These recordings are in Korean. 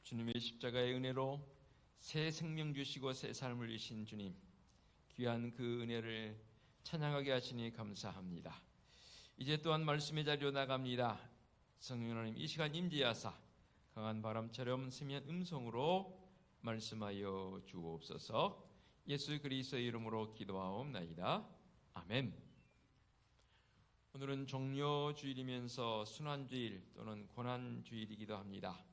주님의 십자가의 은혜로 새 생명 주시고 새 삶을 주신 주님, 귀한 그 은혜를 찬양하게 하시니 감사합니다. 이제 또한 말씀의 자리로 나갑니다. 성령 하나님, 이 시간 임재하사 강한 바람처럼 스미한 음성으로 말씀하여 주옵소서. 예수 그리스도의 이름으로 기도하옵나이다. 아멘. 오늘은 종려주일이면서 순환주일 또는 고난주일이기도 합니다.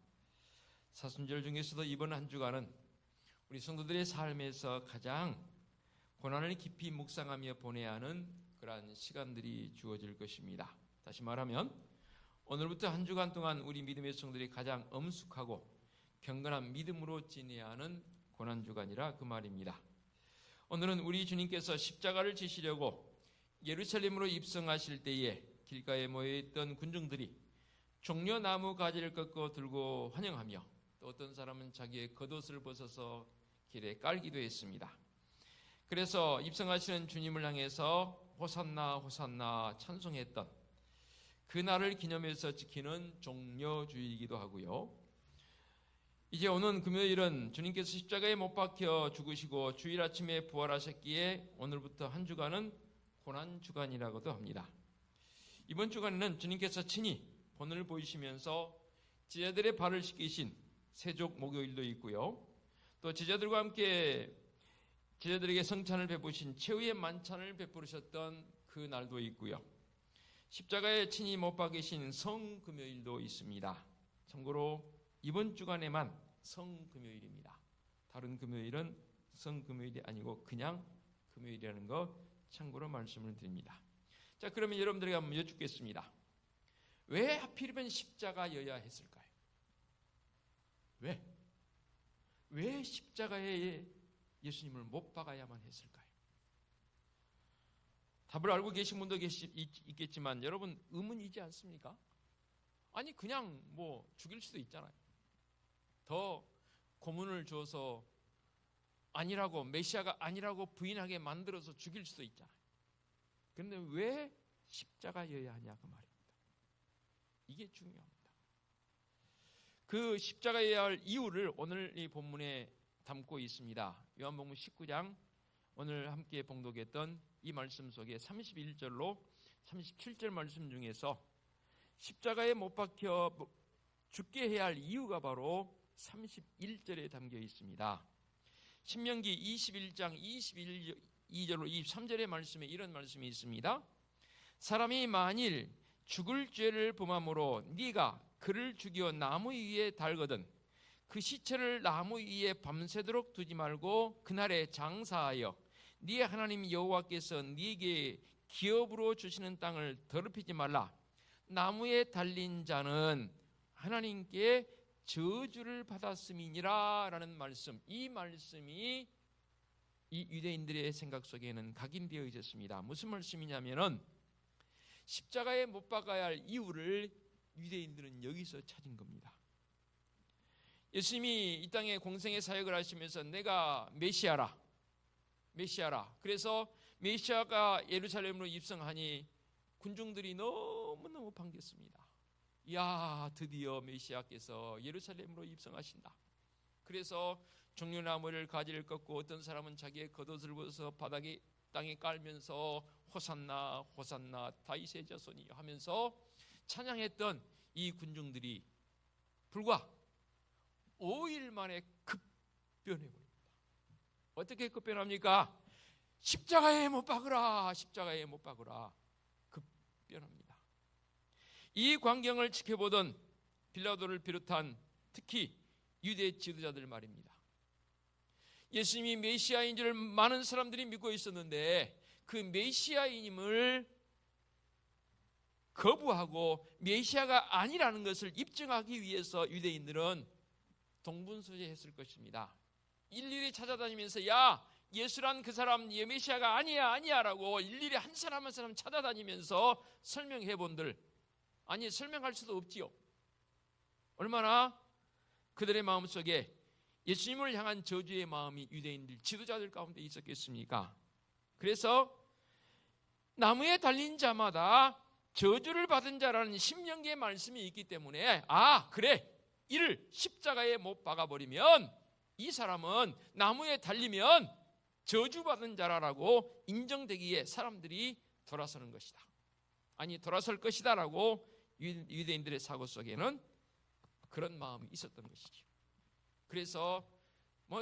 사순절 중에서도 이번 한 주간은 우리 성도들의 삶에서 가장 고난을 깊이 묵상하며 보내야 하는 그러한 시간들이 주어질 것입니다. 다시 말하면 오늘부터 한 주간 동안 우리 믿음의 성도들이 가장 엄숙하고 경건한 믿음으로 지내야 하는 고난주간이라 그 말입니다. 오늘은 우리 주님께서 십자가를 지시려고 예루살렘으로 입성하실 때에 길가에 모여있던 군중들이 종려나무 가지를 꺾어 들고 환영하며 또 어떤 사람은 자기의 겉옷을 벗어서 길에 깔기도 했습니다. 그래서 입성하시는 주님을 향해서 호산나 호산나 찬송했던 그날을 기념해서 지키는 종려주일이기도 하고요. 이제 오는 금요일은 주님께서 십자가에 못 박혀 죽으시고 주일 아침에 부활하셨기에 오늘부터 한 주간은 고난주간이라고도 합니다. 이번 주간에는 주님께서 친히 본을 보이시면서 제자들의 발을 씻기신 세족 목요일도 있고요. 또 제자들과 함께 제자들에게 성찬을 베푸신 최후의 만찬을 베푸셨던 그 날도 있고요. 십자가에 친히 못 박이신 성금요일도 있습니다. 참고로 이번 주간에만 성금요일입니다. 다른 금요일은 성금요일이 아니고 그냥 금요일이라는 거 참고로 말씀을 드립니다. 자, 그러면 여러분들에게 한번 여쭙겠습니다. 왜 하필이면 십자가여야 했을까요? 왜 십자가에 예수님을 못 박아야만 했을까요? 답을 알고 계신 분도 있겠지만 여러분 의문이지 않습니까? 아니 그냥 뭐 죽일 수도 있잖아요. 더 고문을 줘서 아니라고, 메시아가 아니라고 부인하게 만들어서 죽일 수도 있잖아요. 그런데 왜 십자가여야 하냐 그 말입니다. 이게 중요합니다. 그 십자가여야 할 이유를 오늘 이 본문에 담고 있습니다. 요한복음 19장 오늘 함께 봉독했던 이 말씀 속에 31절로 37절 말씀 중에서 십자가에 못 박혀 죽게 해야 할 이유가 바로 31절에 담겨 있습니다. 신명기 21장 22절로 23절의 말씀에 이런 말씀이 있습니다. 사람이 만일 죽을 죄를 범함으로 네가 그를 죽여 나무 위에 달거든 그 시체를 나무 위에 밤새도록 두지 말고 그날에 장사하여 네 하나님 여호와께서 네게 기업으로 주시는 땅을 더럽히지 말라. 나무에 달린 자는 하나님께 저주를 받았음이니라 라는 말씀, 이 말씀이 이 유대인들의 생각 속에는 각인되어 있었습니다. 무슨 말씀이냐면은 십자가에 못 박아야 할 이유를 유대인들은 여기서 찾은 겁니다. 예수님이 이 땅에 공생의 사역을 하시면서 내가 메시아라. 그래서 메시아가 예루살렘으로 입성하니 군중들이 너무너무 반겼습니다. 야, 드디어 메시아께서 예루살렘으로 입성하신다. 그래서 종려나무를 가지를 꺾고 어떤 사람은 자기의 겉옷을 벗어서 땅에 깔면서 호산나 호산나 다윗의 자손이 하면서 찬양했던 이 군중들이 불과 5일 만에 급변해버립니다. 어떻게 급변합니까? 십자가에 못 박으라, 십자가에 못 박으라. 급변합니다. 이 광경을 지켜보던 빌라도를 비롯한 특히 유대 지도자들 말입니다. 예수님이 메시아인 줄 많은 사람들이 믿고 있었는데 그 메시아임을 거부하고 메시아가 아니라는 것을 입증하기 위해서 유대인들은 동분서주했을 것입니다. 일일이 찾아다니면서 야, 예수란 그 사람 메시아가 아니야라고 일일이 한 사람 한 사람 찾아다니면서 설명해 본들, 아니 설명할 수도 없지요. 얼마나 그들의 마음속에 예수님을 향한 저주의 마음이 유대인들 지도자들 가운데 있었겠습니까? 그래서 나무에 달린 자마다 저주를 받은 자라는 신명기의 말씀이 있기 때문에 그래, 이를 십자가에 못 박아버리면 이 사람은 나무에 달리면 저주받은 자라고 인정되기에 사람들이 돌아서는 것이다. 아니, 돌아설 것이다 라고 유대인들의 사고 속에는 그런 마음이 있었던 것이죠. 그래서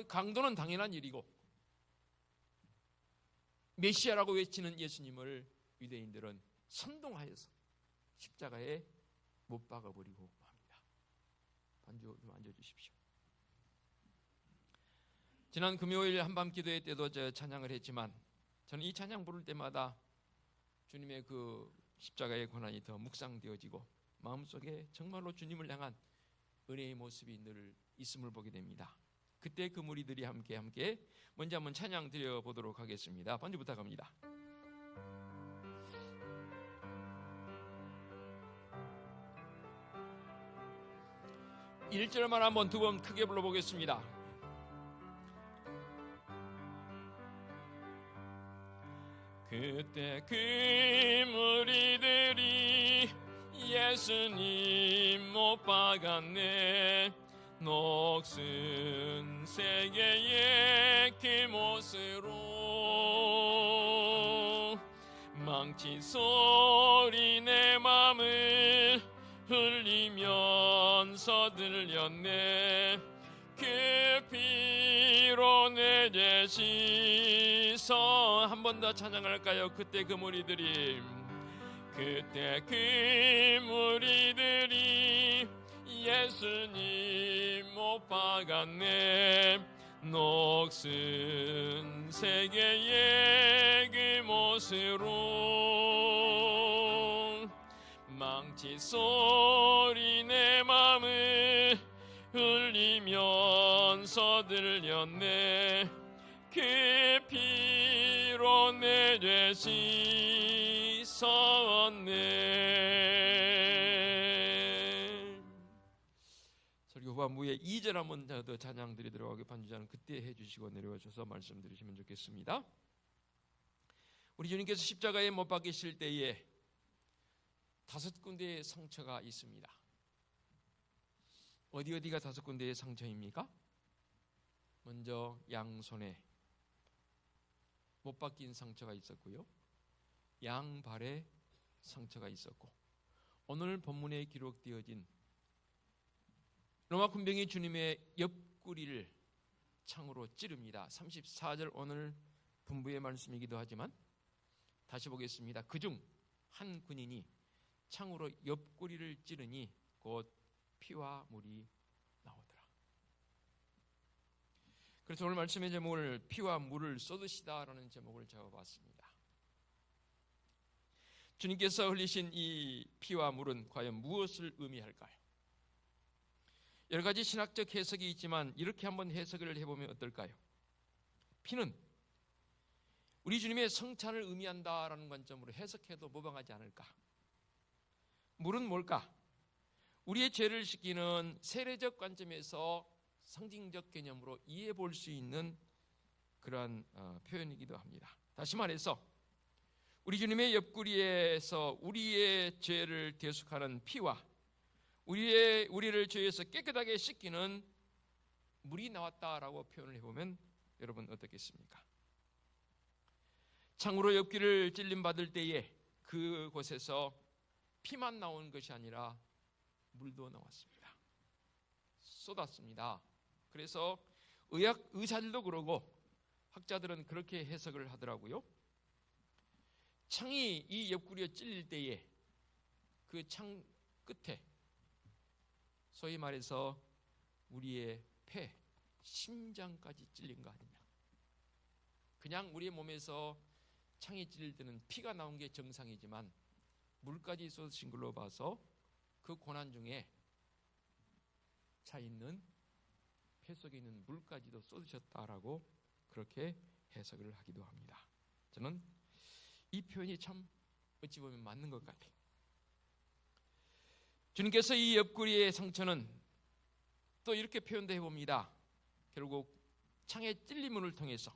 강도는 당연한 일이고 메시아라고 외치는 예수님을 유대인들은 선동하여서 십자가에 못 박아버리고 합니다. 반주 좀 앉아주십시오. 지난 금요일 한밤 기도회 때도 찬양을 했지만 저는 이 찬양 부를 때마다 주님의 그 십자가의 고난이 더 묵상되어지고 마음속에 정말로 주님을 향한 은혜의 모습이 늘 있음을 보게 됩니다. 그때 그 무리들이 함께 먼저 한번 찬양 드려보도록 하겠습니다. 반주 부탁합니다. 1절만 한번 두 번 크게 불러보겠습니다. 그때 그 무리들이 예수님 못 박았네. 녹슨 세계의 그 못으로 망치 소리 내 맘을 흘리면서 들렸네. 그 피로 내게 씻어. 한 번 더 찬양할까요? 그때 그 무리들이 예수님 못 박았네. 녹슨 세계의 그 못으로 망치 소리 내 맘을 흘리면서 들렸네. 그 피로 내 죄 씻었네. 설교 후반부에 2절 한번 더 찬양 드리도록 하게 반주자는 그때 해주시고 내려와 주셔서 말씀드리시면 좋겠습니다. 우리 주님께서 십자가에 못 박히실 때에 5군데의 상처가 있습니다. 어디가 5군데의 상처입니까? 먼저 양손에 못 박힌 상처가 있었고요, 양발에 상처가 있었고, 오늘 본문에 기록되어진 로마 군병이 주님의 옆구리를 창으로 찌릅니다. 34절 오늘 분부의 말씀이기도 하지만 다시 보겠습니다. 그중 한 군인이 창으로 옆구리를 찌르니 곧 피와 물이 나오더라. 그래서 오늘 말씀의 제목을 피와 물을 쏟으시다라는 제목을 잡아봤습니다. 주님께서 흘리신 이 피와 물은 과연 무엇을 의미할까요? 여러 가지 신학적 해석이 있지만 이렇게 한번 해석을 해보면 어떨까요? 피는 우리 주님의 성찬을 의미한다라는 관점으로 해석해도 무방하지 않을까? 물은 뭘까? 우리의 죄를 씻기는 세례적 관점에서 상징적 개념으로 이해해 볼 수 있는 그러한 표현이기도 합니다. 다시 말해서 우리 주님의 옆구리에서 우리의 죄를 대속하는 피와 우리를 죄에서 깨끗하게 씻기는 물이 나왔다라고 표현을 해보면 여러분 어떻겠습니까? 창으로 옆구리를 찔림받을 때에 그곳에서 피만 나온 것이 아니라 물도 나왔습니다. 쏟았습니다. 그래서 의사들도 그러고 학자들은 그렇게 해석을 하더라고요. 창이 이 옆구리에 찔릴 때에 그 창 끝에 소위 말해서 우리의 폐, 심장까지 찔린 거 아니냐. 그냥 우리의 몸에서 창이 찔릴 때는 피가 나온 게 정상이지만 물까지 쏟으신 걸로 봐서 그 고난 중에 차 있는 폐 속에 있는 물까지도 쏟으셨다라고 그렇게 해석을 하기도 합니다. 저는 이 표현이 참 어찌 보면 맞는 것 같아요. 주님께서 이 옆구리의 상처는 또 이렇게 표현도 해봅니다. 결국 창의 찔림을 통해서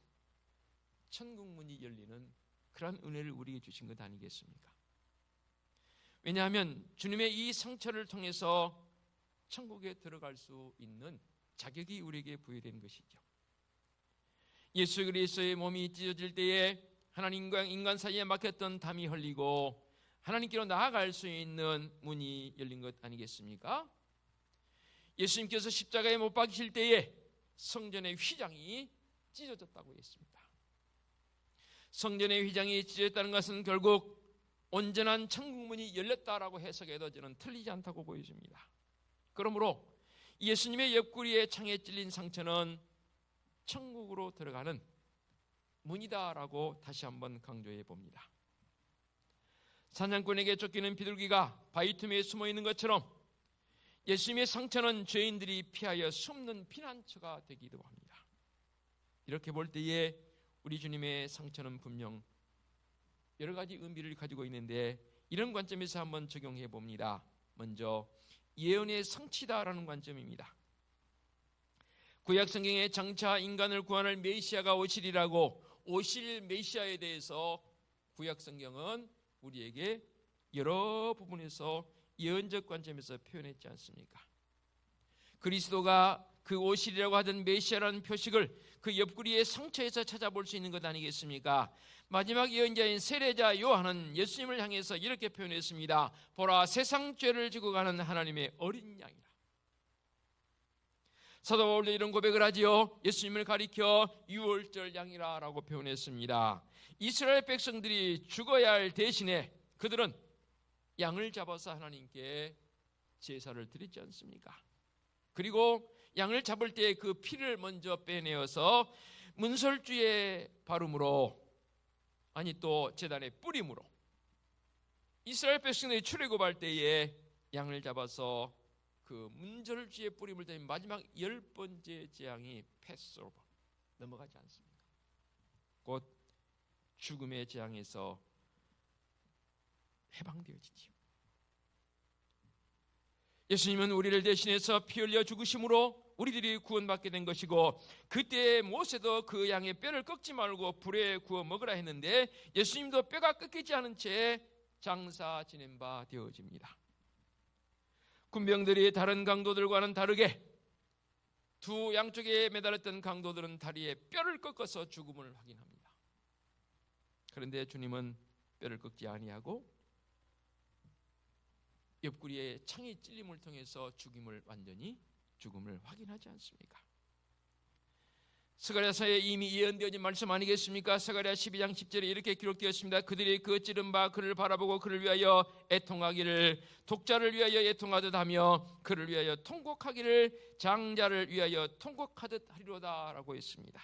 천국문이 열리는 그런 은혜를 우리에게 주신 것 아니겠습니까? 왜냐하면 주님의 이 상처를 통해서 천국에 들어갈 수 있는 자격이 우리에게 부여된 것이죠. 예수 그리스도의 몸이 찢어질 때에 하나님과 인간 사이에 막혔던 담이 흘리고 하나님께로 나아갈 수 있는 문이 열린 것 아니겠습니까? 예수님께서 십자가에 못 박히실 때에 성전의 휘장이 찢어졌다고 했습니다. 성전의 휘장이 찢어졌다는 것은 결국 온전한 천국문이 열렸다라고 해석해도 저는 틀리지 않다고 보여집니다. 그러므로 예수님의 옆구리에 창에 찔린 상처는 천국으로 들어가는 문이다라고 다시 한번 강조해 봅니다. 사냥꾼에게 쫓기는 비둘기가 바위 틈에 숨어 있는 것처럼 예수님의 상처는 죄인들이 피하여 숨는 피난처가 되기도 합니다. 이렇게 볼 때에 우리 주님의 상처는 분명 여러 가지 의미를 가지고 있는데 이런 관점에서 한번 적용해 봅니다. 먼저 예언의 성취다라는 관점입니다. 구약 성경에 장차 인간을 구원할 메시아가 오시리라고 오실 메시아에 대해서 구약 성경은 우리에게 여러 부분에서 예언적 관점에서 표현했지 않습니까? 그리스도가 그 오시리라고 하던 메시아라는 표식을 그 옆구리의 상처에서 찾아볼 수 있는 것 아니겠습니까? 마지막 예언자인 세례자 요한은 예수님을 향해서 이렇게 표현했습니다. 보라, 세상 죄를 지고 가는 하나님의 어린 양이라. 사도 바울도 이런 고백을 하지요. 예수님을 가리켜 유월절 양이라 라고 표현했습니다. 이스라엘 백성들이 죽어야 할 대신에 그들은 양을 잡아서 하나님께 제사를 드리지 않습니까? 그리고 양을 잡을 때 그 피를 먼저 빼내어서 문설주의 발음으로 아니 또 제단의 뿌림으로 이스라엘 백성들이 출애굽할 때에 양을 잡아서 그 문설주의 뿌림을 대면 마지막 10번째 재앙이 패스오버 넘어가지 않습니까? 곧 죽음의 재앙에서 해방되어지지요. 예수님은 우리를 대신해서 피 흘려 죽으심으로 우리들이 구원받게 된 것이고 그때 모세도 그 양의 뼈를 꺾지 말고 불에 구워 먹으라 했는데 예수님도 뼈가 꺾이지 않은 채 장사 지낸 바 되어집니다. 군병들이 다른 강도들과는 다르게 두 양쪽에 매달렸던 강도들은 다리에 뼈를 꺾어서 죽음을 확인합니다. 그런데 주님은 뼈를 꺾지 아니하고 옆구리에 창의 찔림을 통해서 죽음을 확인하지 않습니까? 스가랴서에 이미 예언되어진 말씀 아니겠습니까? 스가랴 12장 10절에 이렇게 기록되었습니다. 그들이 그 찌른 바 그를 바라보고 그를 위하여 애통하기를 독자를 위하여 애통하듯 하며 그를 위하여 통곡하기를 장자를 위하여 통곡하듯 하리로다 라고 했습니다.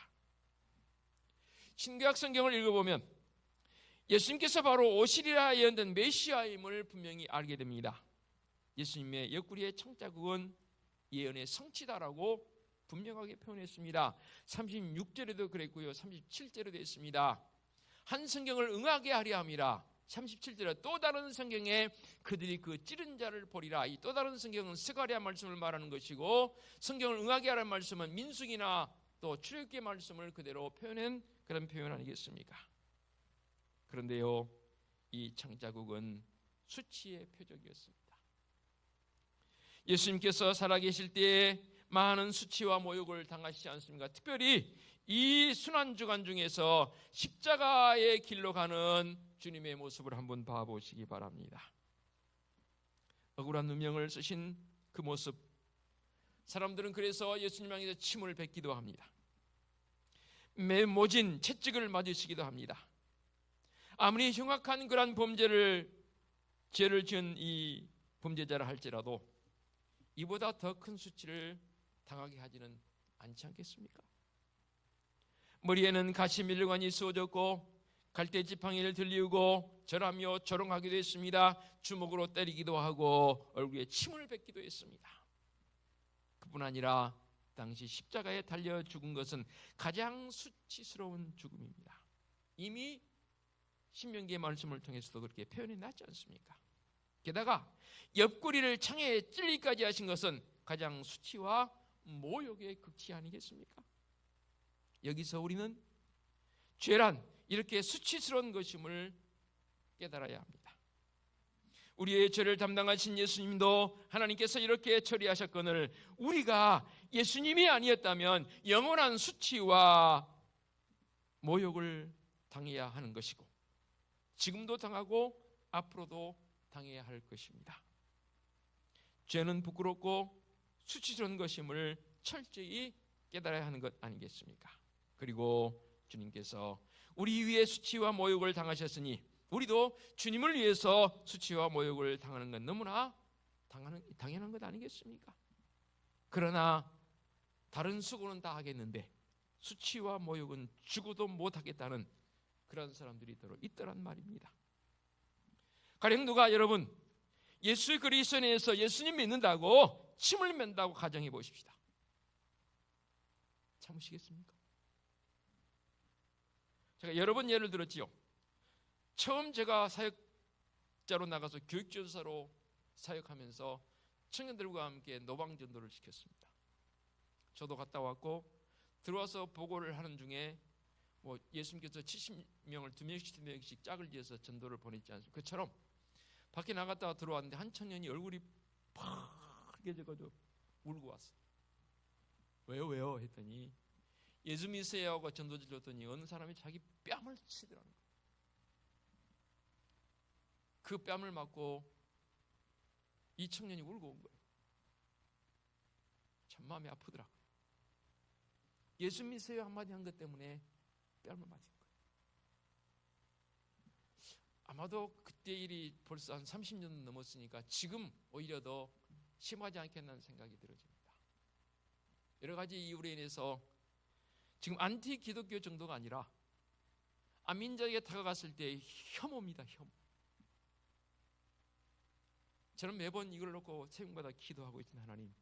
신구약 성경을 읽어보면 예수님께서 바로 오시리라 예언된 메시아임을 분명히 알게 됩니다. 예수님의 옆구리의 창자국은 예언의 성취다라고 분명하게 표현했습니다. 36절에도 그랬고요. 37절에도 했습니다. 한 성경을 응하게 하려 함이라. 37절에 또 다른 성경에 그들이 그 찌른 자를 보리라. 이 또 다른 성경은 스가랴 말씀을 말하는 것이고 성경을 응하게 하라는 말씀은 민수기나 또 출애굽기 말씀을 그대로 표현한 그런 표현 아니겠습니까? 그런데요, 이 창자국은 수치의 표적이었습니다. 예수님께서 살아계실 때에 많은 수치와 모욕을 당하시지 않습니까? 특별히 이 순환주간 중에서 십자가의 길로 가는 주님의 모습을 한번 봐보시기 바랍니다. 억울한 누명을 쓰신 그 모습, 사람들은 그래서 예수님 향해서 침을 뱉기도 합니다. 매모진 채찍을 맞으시기도 합니다. 아무리 흉악한 그런 죄를 지은 이 범죄자라 할지라도 이보다 더 큰 수치를 당하게 하지는 않지 않겠습니까? 머리에는 가시 밀려관이 씌워졌고 갈대 지팡이를 들리우고 절하며 조롱하기도 했습니다. 주먹으로 때리기도 하고 얼굴에 침을 뱉기도 했습니다. 그뿐 아니라 당시 십자가에 달려 죽은 것은 가장 수치스러운 죽음입니다. 이미 신명기의 말씀을 통해서도 그렇게 표현해 놨지 않습니까? 게다가 옆구리를 창에 찔리기까지 하신 것은 가장 수치와 모욕의 극치 아니겠습니까? 여기서 우리는 죄란 이렇게 수치스러운 것임을 깨달아야 합니다. 우리의 죄를 담당하신 예수님도 하나님께서 이렇게 처리하셨거늘 우리가 예수님이 아니었다면 영원한 수치와 모욕을 당해야 하는 것이고 지금도 당하고 앞으로도 당해야 할 것입니다. 죄는 부끄럽고 수치스러운 것임을 철저히 깨달아야 하는 것 아니겠습니까? 그리고 주님께서 우리 위에 수치와 모욕을 당하셨으니 우리도 주님을 위해서 수치와 모욕을 당하는 건 너무나 당연한 것 아니겠습니까? 그러나 다른 수고는 다 하겠는데 수치와 모욕은 죽어도 못하겠다는 그런 사람들이 더러 있더란 말입니다. 가령 누가 여러분 예수 그리스도 안에서 예수님 믿는다고 침을 맨다고 가정해 보십시다. 참으시겠습니까? 제가 여러 번 예를 들었지요. 처음 제가 사역자로 나가서 교육전사로 사역하면서 청년들과 함께 노방전도를 시켰습니다. 저도 갔다 왔고 들어와서 보고를 하는 중에 예수님께서 70명을 2명씩 짝을 지어서 전도를 보냈지 않습니까? 그처럼 밖에 나갔다가 들어왔는데 한 청년이 얼굴이 파개져가지고 울고 왔어요. 왜요? 했더니 예수 믿으세요 하고 전도 질렀더니 어느 사람이 자기 뺨을 치더라는 거예요. 그 뺨을 맞고 이 청년이 울고 온 거예요. 참 마음이 아프더라고요. 예수 믿으세요 한마디 한 것 때문에 뺨을 맞은 거예요. 아마도 그때 일이 벌써 한 30년 넘었으니까 지금 오히려 더 심하지 않겠다는 생각이 들어집니다. 여러 가지 이유로 인해서 지금 안티 기독교 정도가 아니라 안민족에게 다가갔을 때 혐오입니다. 혐오. 저는 매번 이걸 놓고 세움마다 기도하고 있는 하나님,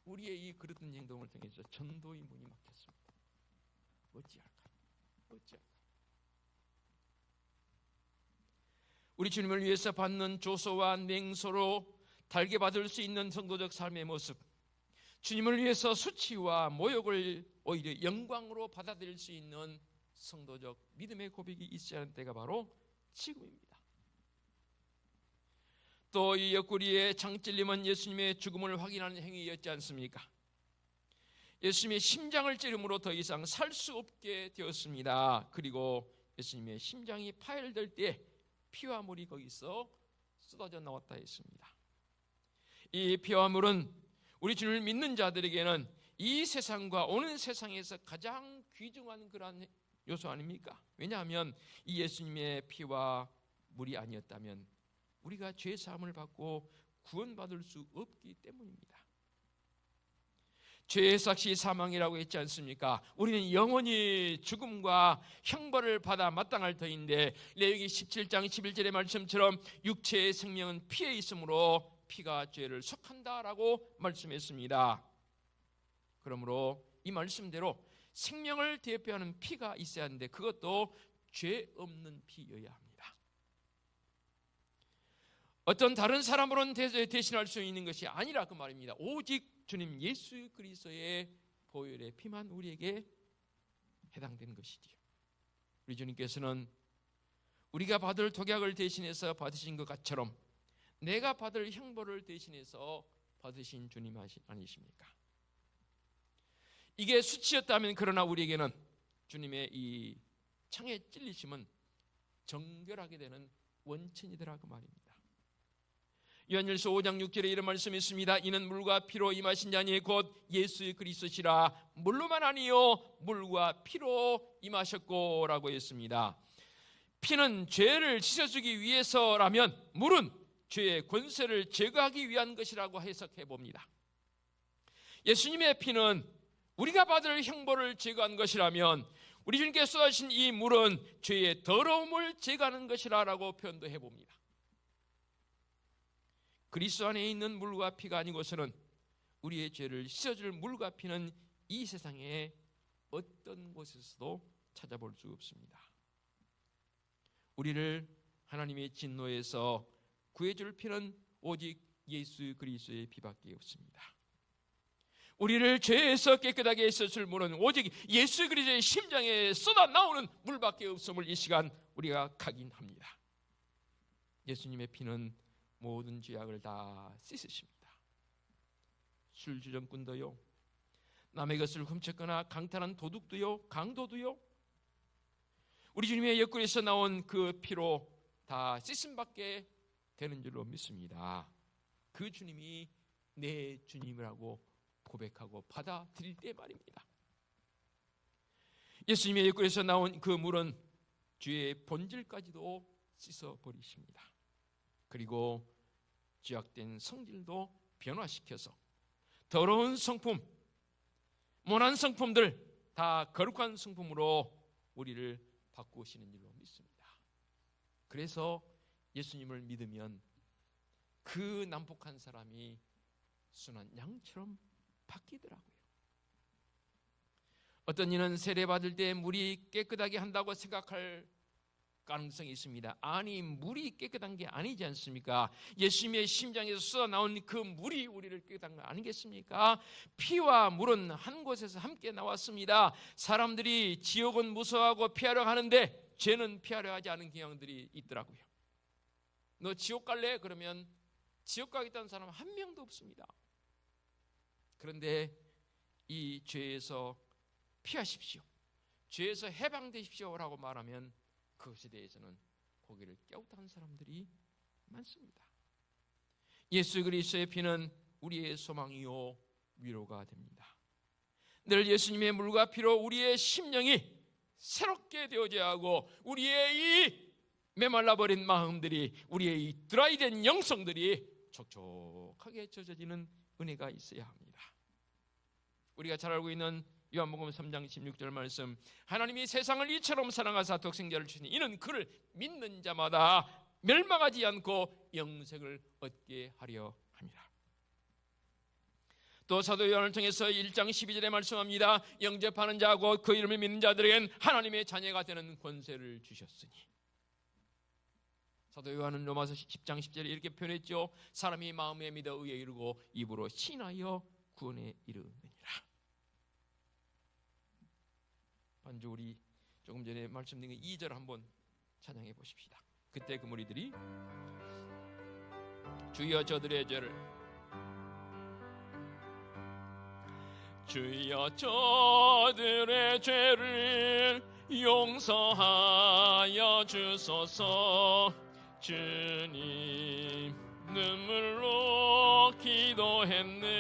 우리의 이 그릇된 행동을 통해서 전도의 문이 막혔습니다. 어찌할까요? 우리 주님을 위해서 받는 조소와 냉소로 달게 받을 수 있는 성도적 삶의 모습, 주님을 위해서 수치와 모욕을 오히려 영광으로 받아들일 수 있는 성도적 믿음의 고백이 있어야 하는 때가 바로 지금입니다. 또 이 옆구리에 창찔림은 예수님의 죽음을 확인하는 행위였지 않습니까? 예수님의 심장을 찌름으로 더 이상 살 수 없게 되었습니다. 그리고 예수님의 심장이 파열될 때 피와 물이 거기서 쏟아져 나왔다 했습니다. 이 피와 물은 우리 주님을 믿는 자들에게는 이 세상과 오는 세상에서 가장 귀중한 그러한 요소 아닙니까? 왜냐하면 이 예수님의 피와 물이 아니었다면 우리가 죄 사함을 받고 구원받을 수 없기 때문입니다. 죄의 삭시 사망이라고 했지 않습니까? 우리는 영원히 죽음과 형벌을 받아 마땅할 터인데 레위기 17장 11절의 말씀처럼 육체의 생명은 피에 있으므로 피가 죄를 속한다라고 말씀했습니다. 그러므로 이 말씀대로 생명을 대표하는 피가 있어야 하는데 그것도 죄 없는 피여야 합니다. 어떤 다른 사람으로는 대신할 수 있는 것이 아니라 그 말입니다. 오직 주님 예수 그리스도의 보혈의 피만 우리에게 해당되는 것이지요. 우리 주님께서는 우리가 받을 독약을 대신해서 받으신 것 같처럼 내가 받을 형벌을 대신해서 받으신 주님 아니십니까? 이게 수치였다면 그러나 우리에게는 주님의 이 창에 찔리심은 정결하게 되는 원천이더라 그 말입니다. 요한일서 5장 6절에 이런 말씀이 있습니다. 이는 물과 피로 임하신 자니 곧 예수 그리스도시라. 물로만 아니요 물과 피로 임하셨고 라고 했습니다. 피는 죄를 씻어주기 위해서라면 물은 죄의 권세를 제거하기 위한 것이라고 해석해 봅니다. 예수님의 피는 우리가 받을 형벌을 제거한 것이라면 우리 주님께서 쏟아주신 이 물은 죄의 더러움을 제거하는 것이라고 표현도 해봅니다. 그리스도 안에 있는 물과 피가 아니고서는 우리의 죄를 씻어줄 물과 피는 이 세상에 어떤 곳에서도 찾아볼 수 없습니다. 우리를 하나님의 진노에서 구해줄 피는 오직 예수 그리스도의 피밖에 없습니다. 우리를 죄에서 깨끗하게 씻어줄 물은 오직 예수 그리스도의 심장에 쏟아 나오는 물밖에 없음을 이 시간 우리가 각인합니다. 예수님의 피는 모든 죄악을 다 씻으십니다. 술주정꾼도요, 남의 것을 훔쳤거나 강탈한 도둑도요, 강도도요, 우리 주님의 옆구리에서 나온 그 피로 다 씻음받게 되는 줄로 믿습니다. 그 주님이 내 주님이라고 고백하고 받아들일 때 말입니다. 예수님의 옆구리에서 나온 그 물은 죄의 본질까지도 씻어버리십니다. 그리고 죄악된 성질도 변화시켜서 더러운 성품, 모난 성품들 다 거룩한 성품으로 우리를 바꾸시는 줄로 믿습니다. 그래서 예수님을 믿으면 그 난폭한 사람이 순한 양처럼 바뀌더라고요. 어떤 이는 세례받을 때 물이 깨끗하게 한다고 생각할 가능성이 있습니다. 아니, 물이 깨끗한 게 아니지 않습니까? 예수님의 심장에서 쏟아나온 그 물이 우리를 깨끗한 거 아니겠습니까? 피와 물은 한 곳에서 함께 나왔습니다. 사람들이 지옥은 무서워하고 피하려 하는데 죄는 피하려 하지 않은 경향들이 있더라고요. 너 지옥 갈래? 그러면 지옥 가겠다는 사람 한 명도 없습니다. 그런데 이 죄에서 피하십시오, 죄에서 해방되십시오라고 말하면 그것에 대해서는 고개를 갸웃한 사람들이 많습니다. 예수 그리스도의 피는 우리의 소망이요 위로가 됩니다. 늘 예수님의 물과 피로 우리의 심령이 새롭게 되어져야 하고, 우리의 이 메말라버린 마음들이, 우리의 이 드라이된 영성들이 촉촉하게 젖어지는 은혜가 있어야 합니다. 우리가 잘 알고 있는 요한복음 3장 16절 말씀, 하나님이 세상을 이처럼 사랑하사 독생자를 주시니 이는 그를 믿는 자마다 멸망하지 않고 영생을 얻게 하려 함이라. 또 사도 요한을 통해서 1장 12절에 말씀합니다. 영접하는 자하고 그 이름을 믿는 자들에겐 하나님의 자녀가 되는 권세를 주셨으니. 사도 요한은 로마서 10장 10절에 이렇게 표현했죠. 사람이 마음에 믿어 의에 이르고 입으로 신하여 구원에 이르느니라. 반주 우리 조금 전에 말씀드린 2절 한번 찬양해 보십시다. 그때 그 무리들이 주여 저들의 죄를, 주여 저들의 죄를 용서하여 주소서. 주님 눈물로 기도했네.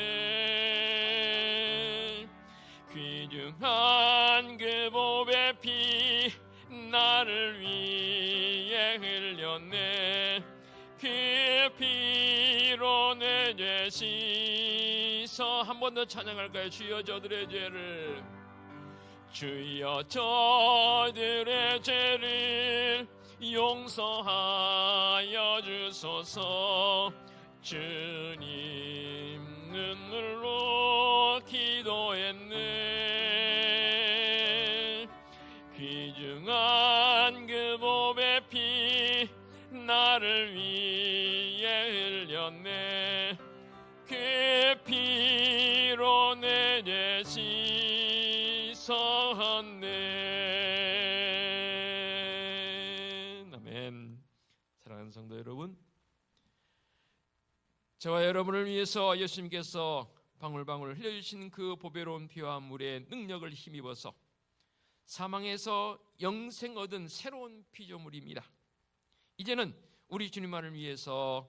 귀중한 그 보배 피 나를 위해 흘렸네. 그 피로 내 죄 씻어. 한 번 더 찬양할까요? 주여 저들의 죄를, 주여 저들의 죄를 용서하여 주소서. 주님 눈물로 기도했네. 귀중한 그 보배 피 나를 위해 흘렸네. 그 피로 내 죄 씻었네. 아멘. 사랑하는 성도 여러분, 저와 여러분을 위해서 예수님께서 방울방울 흘려주신 그 보배로운 피와 물의 능력을 힘입어서 사망에서 영생 얻은 새로운 피조물입니다. 이제는 우리 주님만을 위해서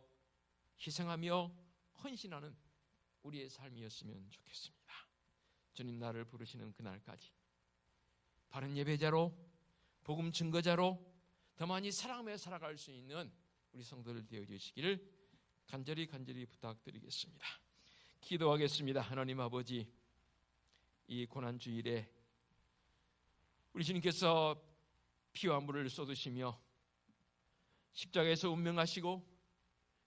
희생하며 헌신하는 우리의 삶이었으면 좋겠습니다. 주님 나를 부르시는 그날까지 바른 예배자로, 복음 증거자로 더 많이 사랑하며 살아갈 수 있는 우리 성도들 되어주시기를 간절히 부탁드리겠습니다. 기도하겠습니다. 하나님 아버지, 이 고난주일에 우리 주님께서 피와 물을 쏟으시며 십자가에서 운명하시고,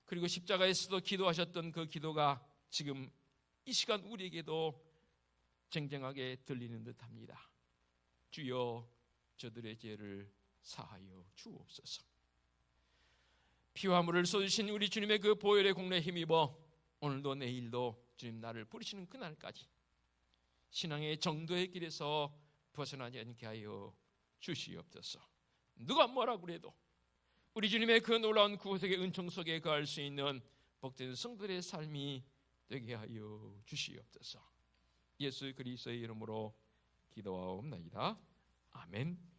그리고 십자가에서도 기도하셨던 그 기도가 지금 이 시간 우리에게도 쟁쟁하게 들리는 듯합니다. 주여 저들의 죄를 사하여 주옵소서. 피와 물을 쏟으신 우리 주님의 그 보혈의 공로에 힘입어 오늘도 내일도 주님 나를 부르시는 그날까지 신앙의 정도의 길에서 벗어나지 않게 하여 주시옵소서. 누가 뭐라 그래도 우리 주님의 그 놀라운 구속의 은총 속에 거할 수 있는 복된 성도들의 삶이 되게 하여 주시옵소서. 예수 그리스도의 이름으로 기도하옵나이다. 아멘.